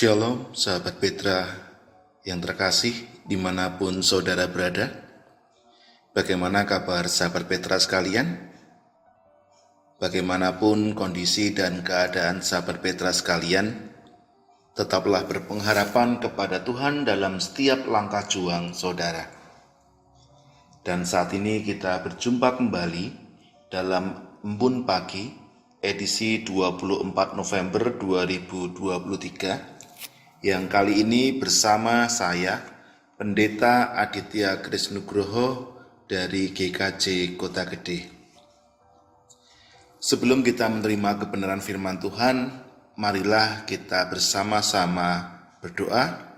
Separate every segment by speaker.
Speaker 1: Shalom sahabat Petra yang terkasih dimanapun saudara berada. Bagaimana kabar sahabat Petra sekalian? Bagaimanapun kondisi dan keadaan sahabat Petra sekalian, tetaplah berpengharapan kepada Tuhan dalam setiap langkah juang saudara. Dan saat ini kita berjumpa kembali dalam Embun Pagi edisi 24 November 2023 yang kali ini bersama saya, Pendeta Aditya Krisnugroho dari GKJ Kota Gede. Sebelum kita menerima kebenaran firman Tuhan, marilah kita bersama-sama berdoa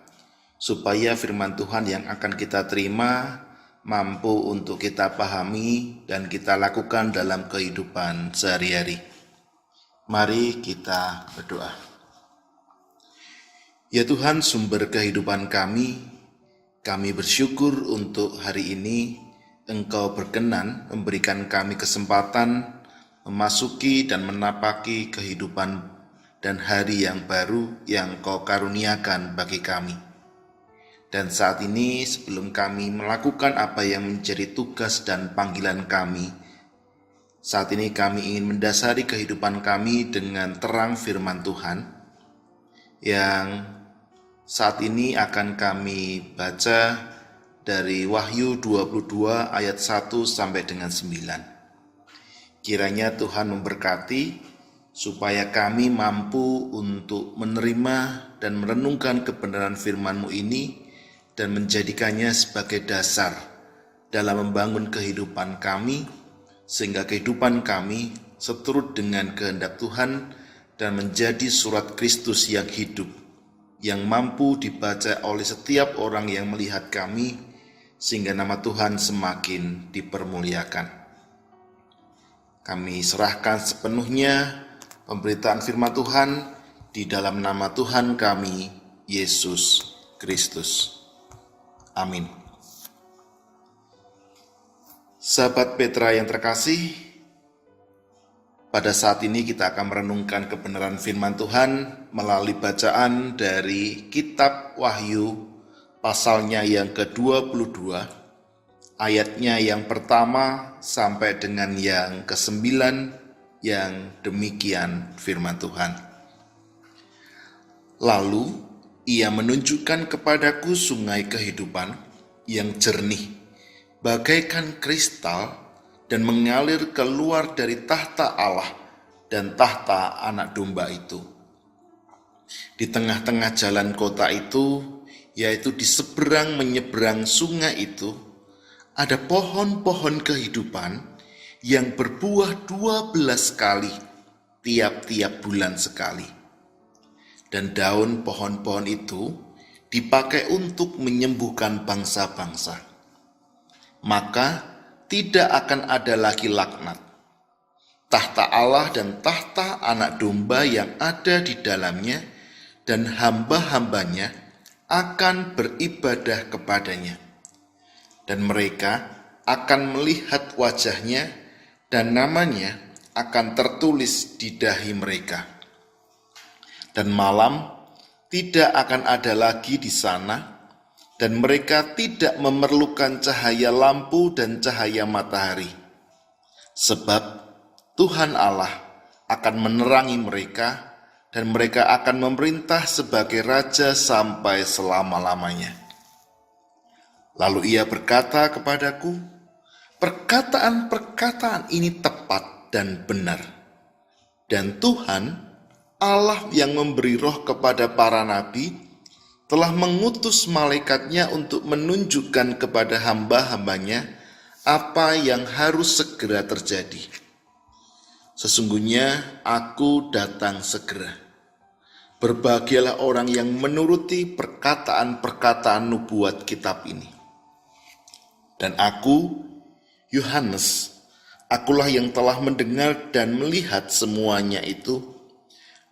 Speaker 1: supaya firman Tuhan yang akan kita terima mampu untuk kita pahami dan kita lakukan dalam kehidupan sehari-hari. Mari kita berdoa. Ya Tuhan, sumber kehidupan kami bersyukur untuk hari ini Engkau berkenan memberikan kami kesempatan memasuki dan menapaki kehidupan dan hari yang baru yang Kau karuniakan bagi kami. Dan saat ini sebelum kami melakukan apa yang menjadi tugas dan panggilan kami, saat ini kami ingin mendasari kehidupan kami dengan terang firman Tuhan yang saat ini akan kami baca dari Wahyu 22 ayat 1 sampai dengan 9. Kiranya Tuhan memberkati supaya kami mampu untuk menerima dan merenungkan kebenaran firman-Mu ini dan menjadikannya sebagai dasar dalam membangun kehidupan kami, sehingga kehidupan kami seturut dengan kehendak Tuhan dan menjadi surat Kristus yang hidup, yang mampu dibaca oleh setiap orang yang melihat kami, sehingga nama Tuhan semakin dipermuliakan. Kami serahkan sepenuhnya pemberitaan firman Tuhan di dalam nama Tuhan kami, Yesus Kristus. Amin. Sahabat Petra yang terkasih, pada saat ini kita akan merenungkan kebenaran firman Tuhan melalui bacaan dari kitab Wahyu pasalnya yang ke-22, ayatnya yang pertama sampai dengan yang ke-9, yang demikian firman Tuhan. Lalu ia menunjukkan kepadaku sungai kehidupan yang jernih, bagaikan kristal, dan mengalir keluar dari tahta Allah dan tahta anak domba itu. Di tengah-tengah jalan kota itu, yaitu di seberang menyeberang sungai itu, ada pohon-pohon kehidupan yang berbuah 12 kali tiap-tiap bulan sekali. Dan daun pohon-pohon itu dipakai untuk menyembuhkan bangsa-bangsa. Maka tidak akan ada lagi laknat. Tahta Allah dan tahta anak domba yang ada di dalamnya dan hamba-hambanya akan beribadah kepadanya. Dan mereka akan melihat wajahnya dan namanya akan tertulis di dahi mereka. Dan malam tidak akan ada lagi di sana, dan mereka tidak memerlukan cahaya lampu dan cahaya matahari. Sebab Tuhan Allah akan menerangi mereka, dan mereka akan memerintah sebagai raja sampai selama-lamanya. Lalu ia berkata kepadaku, perkataan-perkataan ini tepat dan benar. Dan Tuhan, Allah yang memberi roh kepada para nabi, telah mengutus malaikatnya untuk menunjukkan kepada hamba-hambanya apa yang harus segera terjadi. Sesungguhnya aku datang segera. Berbahagialah orang yang menuruti perkataan-perkataan nubuat kitab ini. Dan aku, Yohanes, akulah yang telah mendengar dan melihat semuanya itu.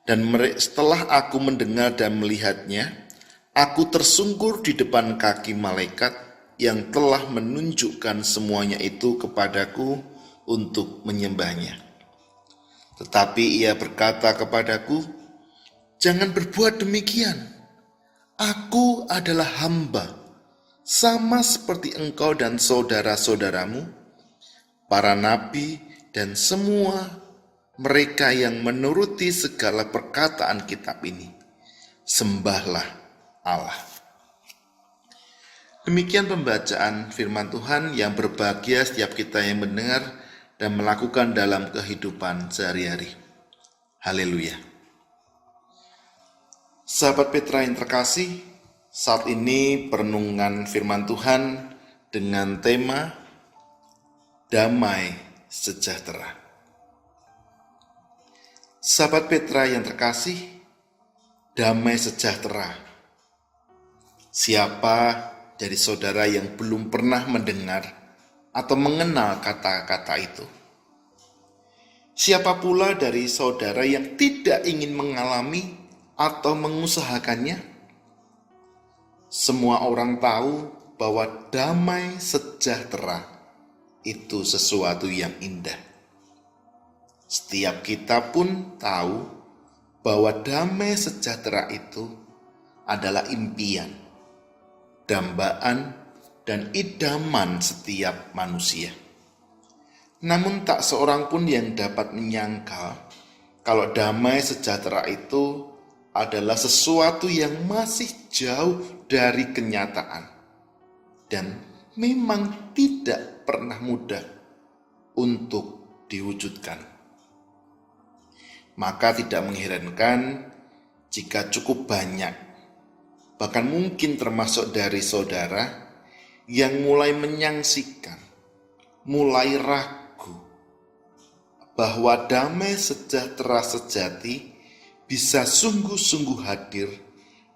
Speaker 1: Dan setelah aku mendengar dan melihatnya, aku tersungkur di depan kaki malaikat yang telah menunjukkan semuanya itu kepadaku untuk menyembahnya. Tetapi ia berkata kepadaku, jangan berbuat demikian, Aku adalah hamba, sama seperti engkau dan saudara-saudaramu, para nabi dan semua mereka yang menuruti segala perkataan kitab ini. Sembahlah Allah." Demikian pembacaan firman Tuhan yang berbahagia setiap kita yang mendengar dan melakukan dalam kehidupan sehari-hari. Haleluya. Sahabat Petra yang terkasih, saat ini perenungan firman Tuhan dengan tema damai sejahtera. Sahabat Petra yang terkasih, damai sejahtera. Siapa dari saudara yang belum pernah mendengar atau mengenal kata-kata itu? Siapa pula dari saudara yang tidak ingin mengalami atau mengusahakannya? Semua orang tahu bahwa damai sejahtera itu sesuatu yang indah. Setiap kita pun tahu bahwa damai sejahtera itu adalah impian, dambaan, dan idaman setiap manusia. Namun tak seorang pun yang dapat menyangkal kalau damai sejahtera itu adalah sesuatu yang masih jauh dari kenyataan dan memang tidak pernah mudah untuk diwujudkan. Maka tidak mengherankan jika cukup banyak, bahkan mungkin termasuk dari saudara, yang mulai menyaksikan, mulai ragu bahwa damai sejahtera sejati bisa sungguh-sungguh hadir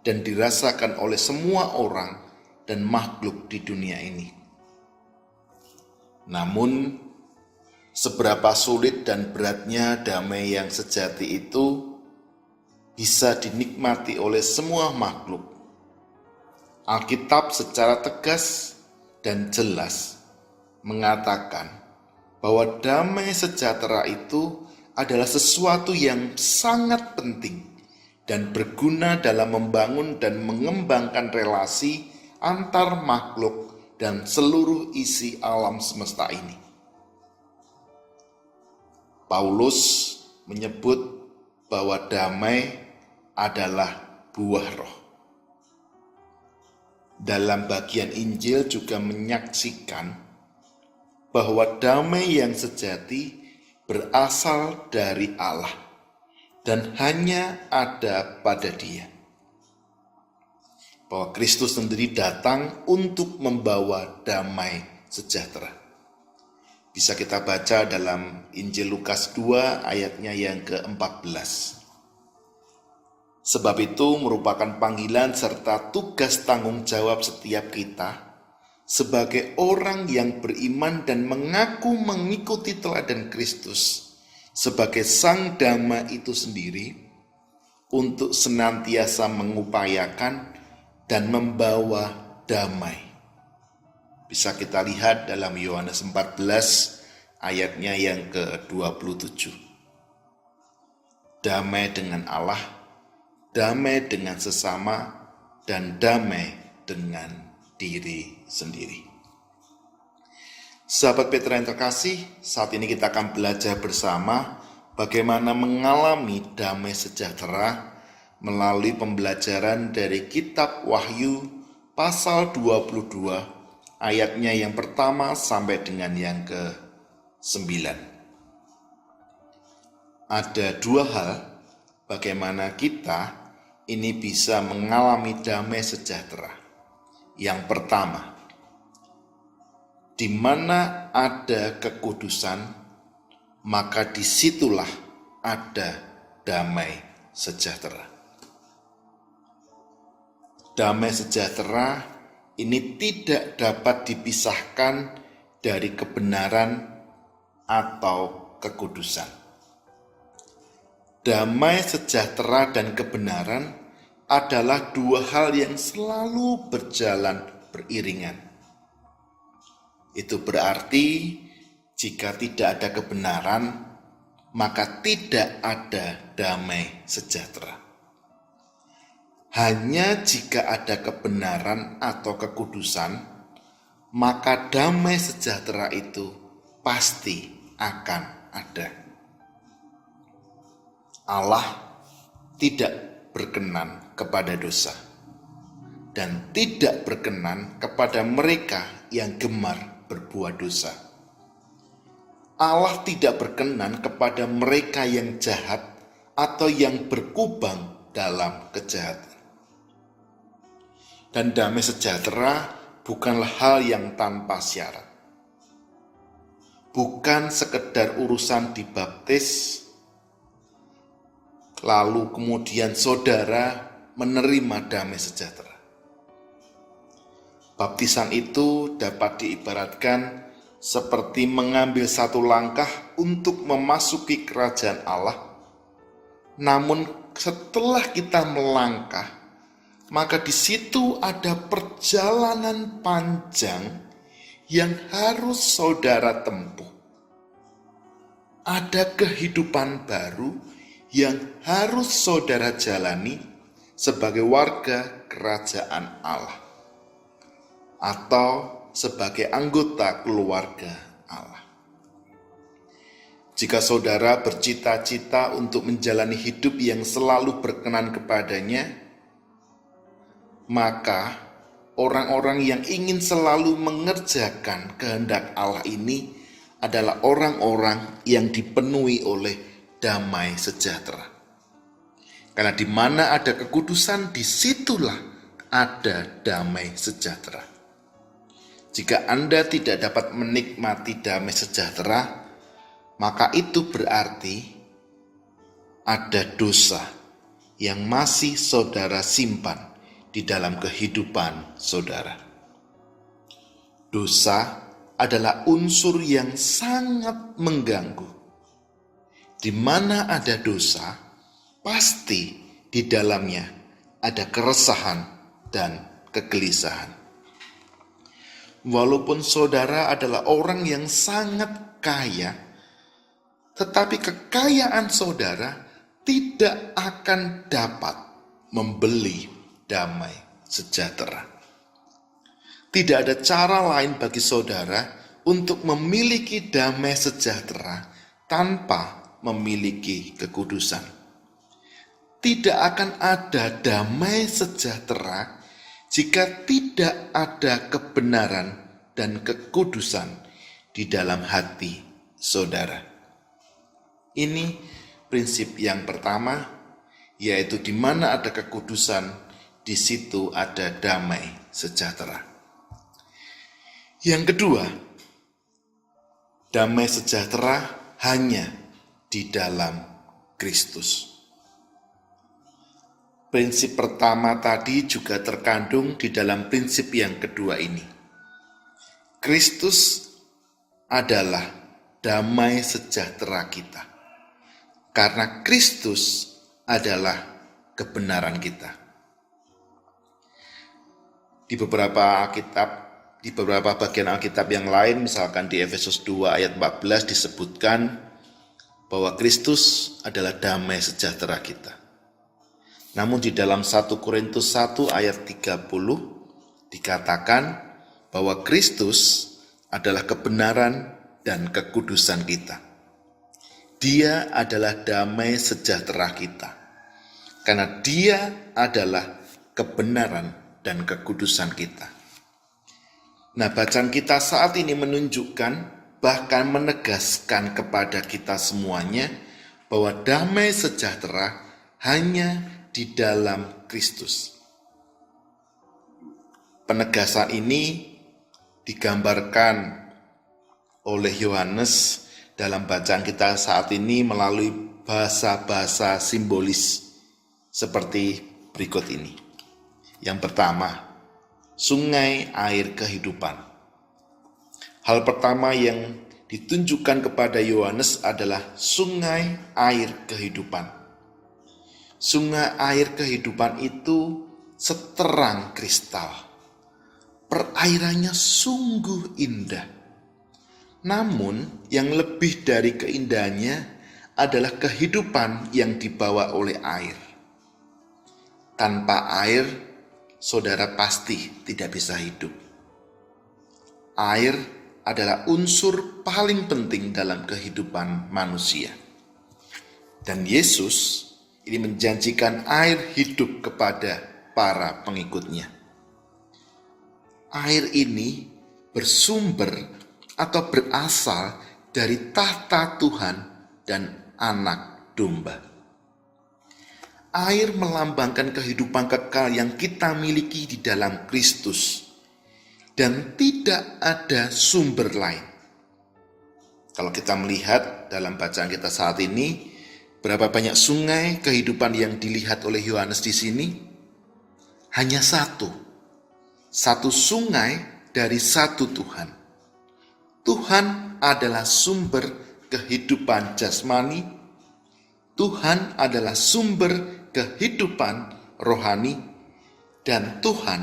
Speaker 1: dan dirasakan oleh semua orang dan makhluk di dunia ini. Namun, seberapa sulit dan beratnya damai yang sejati itu bisa dinikmati oleh semua makhluk. Alkitab secara tegas dan jelas mengatakan bahwa damai sejahtera itu adalah sesuatu yang sangat penting dan berguna dalam membangun dan mengembangkan relasi antar makhluk dan seluruh isi alam semesta ini. Paulus menyebut bahwa damai adalah buah roh. Dalam bagian Injil juga menyaksikan bahwa damai yang sejati berasal dari Allah dan hanya ada pada Dia. Bahwa Kristus sendiri datang untuk membawa damai sejahtera. Bisa kita baca dalam Injil Lukas 2 ayatnya yang ke-14. Sebab itu merupakan panggilan serta tugas tanggung jawab setiap kita sebagai orang yang beriman dan mengaku mengikuti teladan Kristus sebagai sang damai itu sendiri untuk senantiasa mengupayakan dan membawa damai. Bisa kita lihat dalam Yohanes 14 ayatnya yang ke-27. Damai dengan Allah, damai dengan sesama, dan damai dengan diri sendiri. Sahabat Petra yang terkasih, saat ini kita akan belajar bersama bagaimana mengalami damai sejahtera melalui pembelajaran dari kitab Wahyu pasal 22 ayatnya yang pertama sampai dengan yang ke-9. Ada dua hal bagaimana kita ini bisa mengalami damai sejahtera. Yang pertama, di mana ada kekudusan, maka disitulah ada damai sejahtera. Damai sejahtera ini tidak dapat dipisahkan dari kebenaran atau kekudusan. Damai sejahtera dan kebenaran adalah dua hal yang selalu berjalan beriringan. Itu berarti jika tidak ada kebenaran, maka tidak ada damai sejahtera. Hanya jika ada kebenaran atau kekudusan, maka damai sejahtera itu pasti akan ada. Allah tidak berkenan kepada dosa dan tidak berkenan kepada mereka yang gemar berbuat dosa. Allah tidak berkenan kepada mereka yang jahat atau yang berkubang dalam kejahatan. Dan damai sejahtera bukanlah hal yang tanpa syarat. Bukan sekedar urusan dibaptis, lalu kemudian saudara menerima damai sejahtera. Baptisan itu dapat diibaratkan seperti mengambil satu langkah untuk memasuki kerajaan Allah. Namun setelah kita melangkah, maka di situ ada perjalanan panjang yang harus saudara tempuh. Ada kehidupan baru yang harus saudara jalani sebagai warga kerajaan Allah atau sebagai anggota keluarga Allah. Jika saudara bercita-cita untuk menjalani hidup yang selalu berkenan kepadanya, maka orang-orang yang ingin selalu mengerjakan kehendak Allah ini adalah orang-orang yang dipenuhi oleh damai sejahtera. Karena di mana ada kekudusan, disitulah ada damai sejahtera. Jika Anda tidak dapat menikmati damai sejahtera, maka itu berarti ada dosa yang masih saudara simpan di dalam kehidupan saudara. Dosa adalah unsur yang sangat mengganggu. Di mana ada dosa, pasti di dalamnya ada keresahan dan kegelisahan. Walaupun saudara adalah orang yang sangat kaya, tetapi kekayaan saudara tidak akan dapat membeli damai sejahtera. Tidak ada cara lain bagi saudara untuk memiliki damai sejahtera tanpa memiliki kekudusan. Tidak akan ada damai sejahtera jika tidak ada kebenaran dan kekudusan di dalam hati saudara. Ini prinsip yang pertama, yaitu di mana ada kekudusan, di situ ada damai sejahtera. Yang kedua, damai sejahtera hanya di dalam Kristus. Prinsip pertama tadi juga terkandung di dalam prinsip yang kedua ini. Kristus adalah damai sejahtera kita. Karena Kristus adalah kebenaran kita. Di beberapa bagian Alkitab yang lain, misalkan di Efesus 2 ayat 14 disebutkan bahwa Kristus adalah damai sejahtera kita. Namun di dalam 1 Korintus 1 ayat 30 dikatakan bahwa Kristus adalah kebenaran dan kekudusan kita. Dia adalah damai sejahtera kita. Karena Dia adalah kebenaran dan kekudusan kita. Nah, bacaan kita saat ini menunjukkan, bahkan menegaskan kepada kita semuanya bahwa damai sejahtera hanya di dalam Kristus. Penegasan ini digambarkan oleh Yohanes dalam bacaan kita saat ini melalui bahasa-bahasa simbolis seperti berikut ini. Yang pertama, sungai air kehidupan. Hal pertama yang ditunjukkan kepada Yohanes adalah sungai air kehidupan. Sungai air kehidupan itu seterang kristal. Perairannya sungguh indah. Namun yang lebih dari keindahannya adalah kehidupan yang dibawa oleh air. Tanpa air, saudara pasti tidak bisa hidup. Air adalah unsur paling penting dalam kehidupan manusia. Dan Yesus ini menjanjikan air hidup kepada para pengikutnya. Air ini bersumber atau berasal dari tahta Tuhan dan anak domba. Air melambangkan kehidupan kekal yang kita miliki di dalam Kristus. Dan tidak ada sumber lain. Kalau kita melihat dalam bacaan kita saat ini, berapa banyak sungai kehidupan yang dilihat oleh Yohanes di sini? Hanya satu. Satu sungai dari satu Tuhan. Tuhan adalah sumber kehidupan jasmani. Tuhan adalah sumber kehidupan rohani, dan Tuhan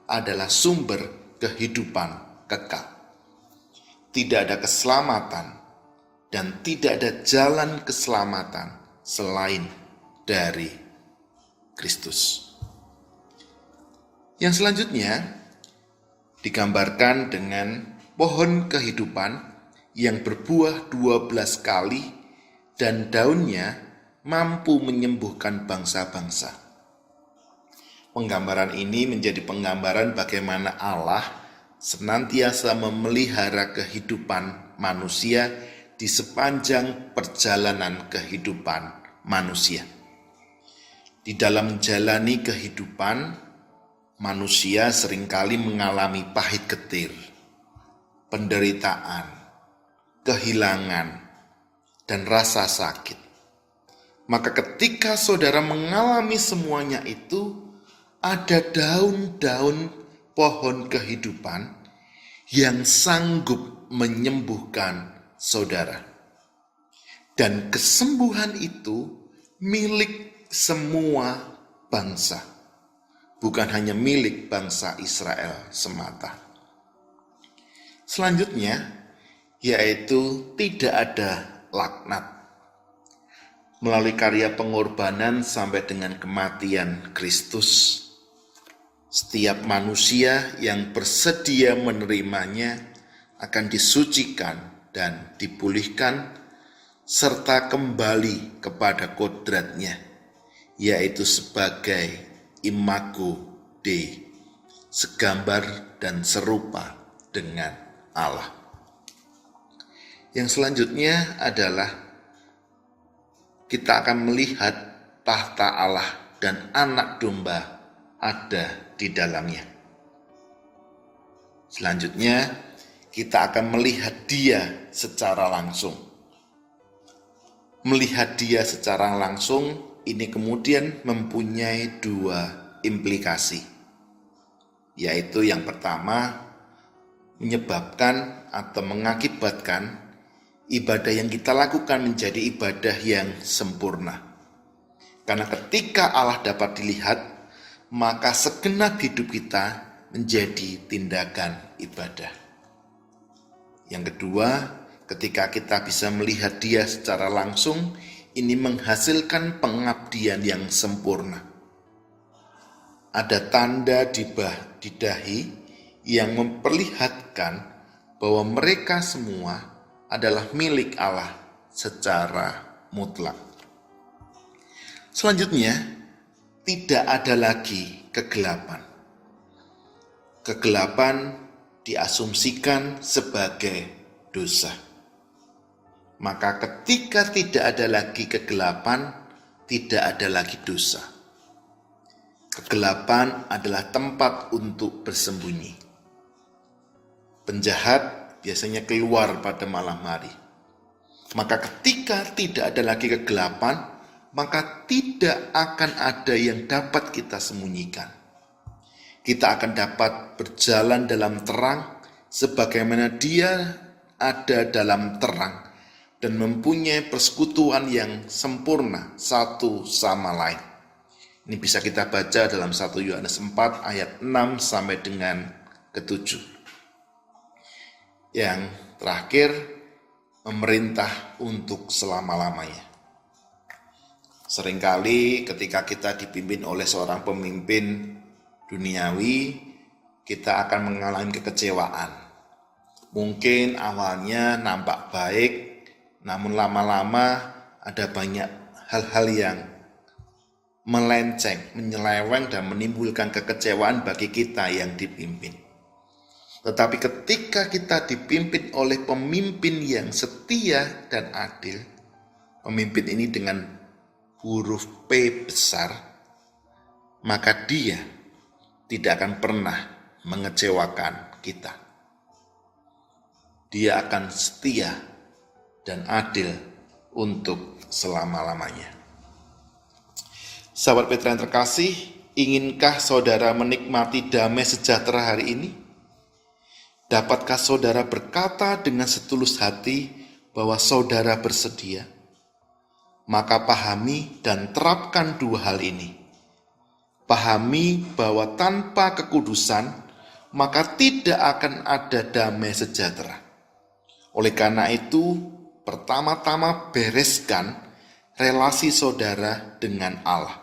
Speaker 1: adalah sumber kehidupan kekal. Tidak ada keselamatan dan tidak ada jalan keselamatan selain dari Kristus. Yang selanjutnya digambarkan dengan pohon kehidupan yang berbuah 12 kali dan daunnya mampu menyembuhkan bangsa-bangsa. Penggambaran ini menjadi penggambaran bagaimana Allah senantiasa memelihara kehidupan manusia di sepanjang perjalanan kehidupan manusia. Di dalam menjalani kehidupan, manusia seringkali mengalami pahit getir, penderitaan, kehilangan, dan rasa sakit. Maka ketika saudara mengalami semuanya itu, ada daun-daun pohon kehidupan yang sanggup menyembuhkan saudara. Dan kesembuhan itu milik semua bangsa, bukan hanya milik bangsa Israel semata. Selanjutnya, yaitu tidak ada laknat. Melalui karya pengorbanan sampai dengan kematian Kristus, setiap manusia yang bersedia menerimanya akan disucikan dan dipulihkan, serta kembali kepada kodratnya, yaitu sebagai imago Dei, segambar dan serupa dengan Allah. Yang selanjutnya adalah kita akan melihat tahta Allah dan anak domba ada di dalamnya. Selanjutnya, kita akan melihat Dia secara langsung. Melihat Dia secara langsung ini kemudian mempunyai dua implikasi. Yaitu yang pertama, menyebabkan atau mengakibatkan ibadah yang kita lakukan menjadi ibadah yang sempurna. Karena ketika Allah dapat dilihat, maka segenap hidup kita menjadi tindakan ibadah. Yang kedua, ketika kita bisa melihat Dia secara langsung, ini menghasilkan pengabdian yang sempurna. Ada tanda di dahi yang memperlihatkan bahwa mereka semua adalah milik Allah secara mutlak. Selanjutnya, tidak ada lagi kegelapan. Kegelapan diasumsikan sebagai dosa. Maka ketika tidak ada lagi kegelapan, tidak ada lagi dosa. Kegelapan adalah tempat untuk bersembunyi. Penjahat biasanya keluar pada malam hari. Maka ketika tidak ada lagi kegelapan, maka tidak akan ada yang dapat kita sembunyikan. Kita akan dapat berjalan dalam terang sebagaimana Dia ada dalam terang dan mempunyai persekutuan yang sempurna satu sama lain. Ini bisa kita baca dalam 1 Yohanes 4 ayat 6 sampai dengan ke-7. Yang terakhir, memerintah untuk selama-lamanya. Seringkali ketika kita dipimpin oleh seorang pemimpin duniawi, kita akan mengalami kekecewaan. Mungkin awalnya nampak baik, namun lama-lama ada banyak hal-hal yang melenceng, menyeleweng dan menimbulkan kekecewaan bagi kita yang dipimpin. Tetapi ketika kita dipimpin oleh pemimpin yang setia dan adil, pemimpin ini dengan huruf P besar, maka dia tidak akan pernah mengecewakan kita. Dia akan setia dan adil untuk selama-lamanya. Sahabat Petra yang terkasih, inginkah saudara menikmati damai sejahtera hari ini? Dapatkah saudara berkata dengan setulus hati bahwa saudara bersedia? Maka pahami dan terapkan dua hal ini. Pahami bahwa tanpa kekudusan, maka tidak akan ada damai sejahtera. Oleh karena itu, pertama-tama bereskan relasi saudara dengan Allah.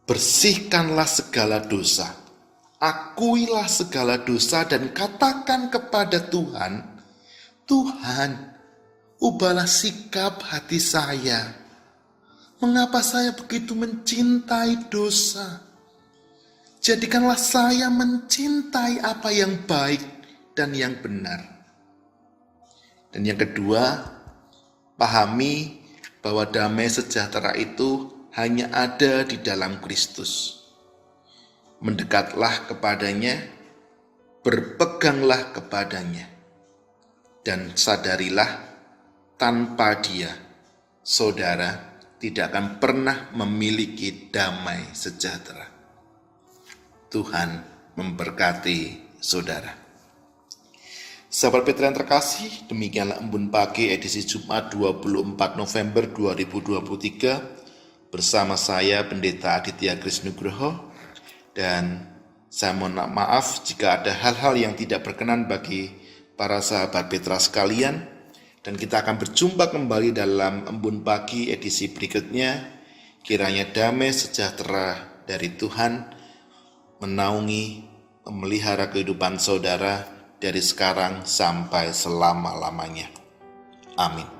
Speaker 1: Bersihkanlah segala dosa, akuilah segala dosa dan katakan kepada Tuhan, Tuhan, ubahlah sikap hati saya. Mengapa saya begitu mencintai dosa? Jadikanlah saya mencintai apa yang baik dan yang benar. Dan yang kedua, pahami bahwa damai sejahtera itu hanya ada di dalam Kristus. Mendekatlah kepadanya, berpeganglah kepadanya, dan sadarilah tanpa Dia, saudara tidak akan pernah memiliki damai sejahtera. Tuhan memberkati saudara. Sahabat Petra yang terkasih, demikianlah Embun Pagi edisi Jumat 24 November 2023 bersama saya Pendeta Aditya Krisnugroho, dan saya mohon maaf jika ada hal-hal yang tidak berkenan bagi para sahabat Petra sekalian. Dan kita akan berjumpa kembali dalam Embun Pagi edisi berikutnya. Kiranya damai sejahtera dari Tuhan menaungi, memelihara kehidupan saudara dari sekarang sampai selama-lamanya. Amin.